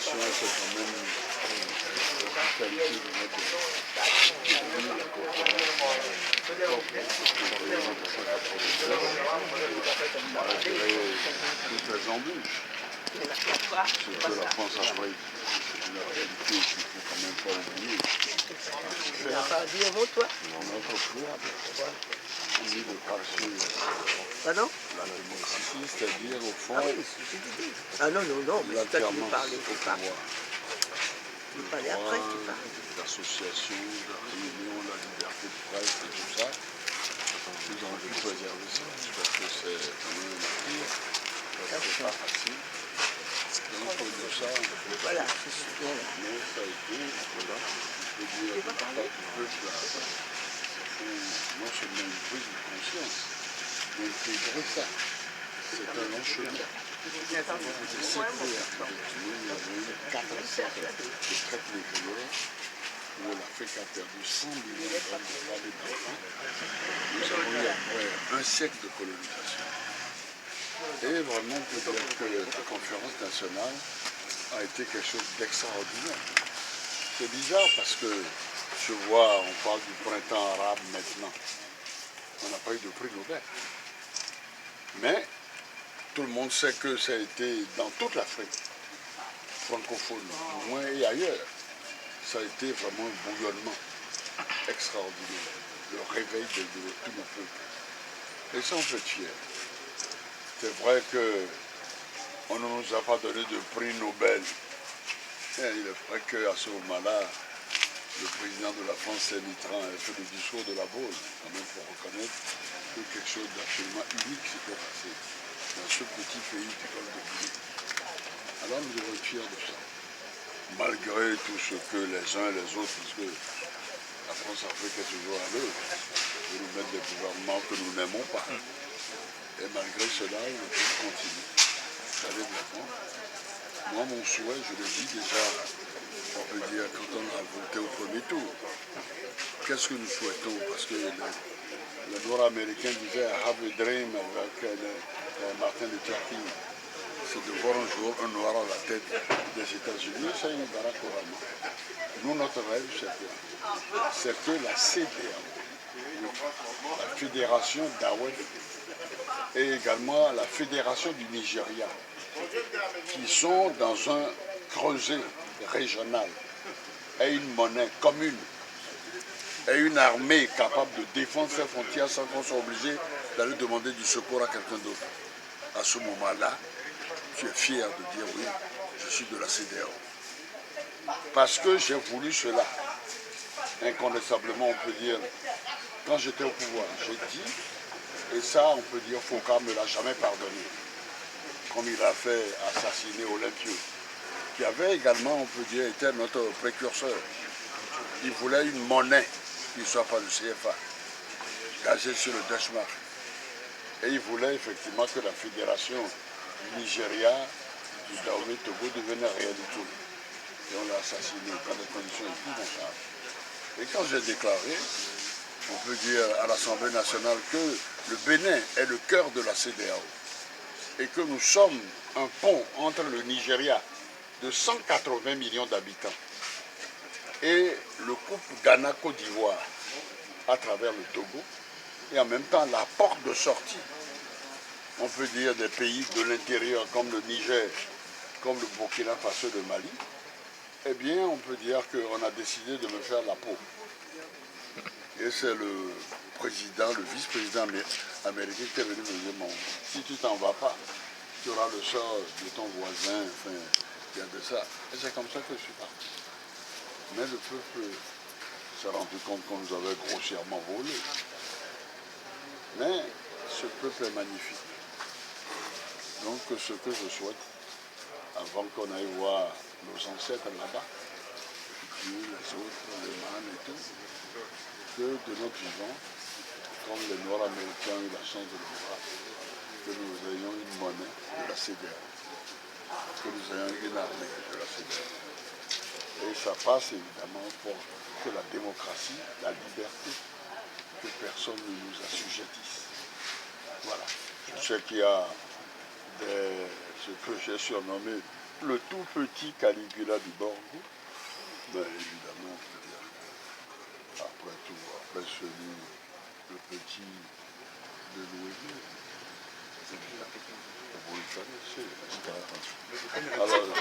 coopération, c'est quand même la qualité de notre la toutes les embûches. Surtout la France après, la réalité qu'il ne faut quand même pas oublier. Tu n'as pas dit un mot, toi? Dans notre foi, on dit de passer Pardon? la démocratie, c'est-à-dire au fond, Ah oui, c'est ce que tu dis. Ah non, non, non, mais toi tu veux parler, tu parles. Tu veux parler après, tu parles. L'association, la réunion, la liberté de presse et tout ça, nous avons pu préserver ça, parce que c'est quand même un acquis, parce que c'est pas facile. Donc de ça, voilà, je suis bien là. mais ça a été, voilà, je peux dire, de la part du peuple, non seulement une prise de conscience, mais intégrer ça. C'est un long chemin. Il y avait 4 traites négrières où l'Afrique a perdu 100 millions de femmes d'enfants. Nous avons eu après un siècle de colonisation. Et vraiment, on peut dire que la conférence nationale a été quelque chose d'extraordinaire. C'est bizarre parce que je vois, on parle du printemps arabe maintenant. On n'a pas eu de prix Nobel. Mais tout le monde sait que ça a été dans toute l'Afrique francophone, au moins et ailleurs. Ça a été vraiment un bouillonnement extraordinaire, le réveil de tout le peuple. Et ça, on peut être fier. C'est vrai qu'on ne nous a pas donné de prix Nobel. Et il est vrai qu'à ce moment-là, le président de la France, c'est Mitterrand, a fait le discours de la Baule, quand même pour reconnaître que quelque chose d'absolument unique s'était passé dans ce petit pays du golfe de Guinée. Alors nous devons être fiers de ça. Malgré tout ce que les uns et les autres, parce que la France-Afrique est toujours à l'œuvre, de nous mettre des gouvernements que nous n'aimons pas. Et malgré cela, on peut continuer. Ça développement. Moi, mon souhait, je le dis déjà, on peut dire, quand on a voté au premier tour, qu'est-ce que nous souhaitons? Parce que le Nord-Américain disait « I have a dream » avec Martin Luther King. C'est de voir un jour un noir à la tête des États-Unis, c'est une Barack Obama. Nous, notre rêve, c'est quoi? C'est que la CEDEAO, la Fédération d'Awed, et également la Fédération du Nigeria, qui sont dans un creuset régional, et une monnaie commune, et une armée capable de défendre ses frontières sans qu'on soit obligé d'aller demander du secours à quelqu'un d'autre. À ce moment-là, tu es fier de dire oui, je suis de la CEDEAO. Parce que j'ai voulu cela. Incontestablement, on peut dire, quand j'étais au pouvoir, j'ai dit, et ça, on peut dire, Foucault ne me l'a jamais pardonné, comme il a fait assassiner Olympio, qui avait également, on peut dire, été notre précurseur. Il voulait une monnaie qui ne soit pas le CFA, gagée sur le Deutschmark. Et il voulait effectivement que la fédération du Nigeria, du Dahomey Togo devenait réalité. Et on l'a assassiné dans des conditions épouvantables. Et quand j'ai déclaré, on peut dire à l'Assemblée nationale que le Bénin est le cœur de la CEDEAO et que nous sommes un pont entre le Nigeria de 180 millions d'habitants et le couple Ghana-Côte d'Ivoire à travers le Togo, et en même temps la porte de sortie, on peut dire, des pays de l'intérieur comme le Niger, comme le Burkina Faso, le Mali, eh bien on peut dire qu'on a décidé de me faire la peau. Et c'est le président, le vice-président américain qui est venu me dire, bon, si tu t'en vas pas, tu auras le sort de ton voisin, enfin, il y a de ça. Et c'est comme ça que je suis parti. Mais le peuple s'est rendu compte qu'on nous avait grossièrement volé. Mais ce peuple est magnifique. Donc ce que je souhaite, avant qu'on aille voir nos ancêtres là-bas, Dieu, les autres, les mânes et tout, que de notre vivant, comme les Nord-Américains ont eu la chance de le voir, que nous ayons une monnaie de la CEDEAO, que nous ayons une armée de la CEDEAO. Et ça passe évidemment pour que la démocratie, la liberté, que personne ne nous assujettisse. Voilà. Je sais qu'il y a ce que j'ai surnommé le tout petit Caligula du Borgo, ben évidemment, c'est-à-dire que, après tout, après celui, le petit de Louis vous le connaissez, n'est-ce pas? Alors,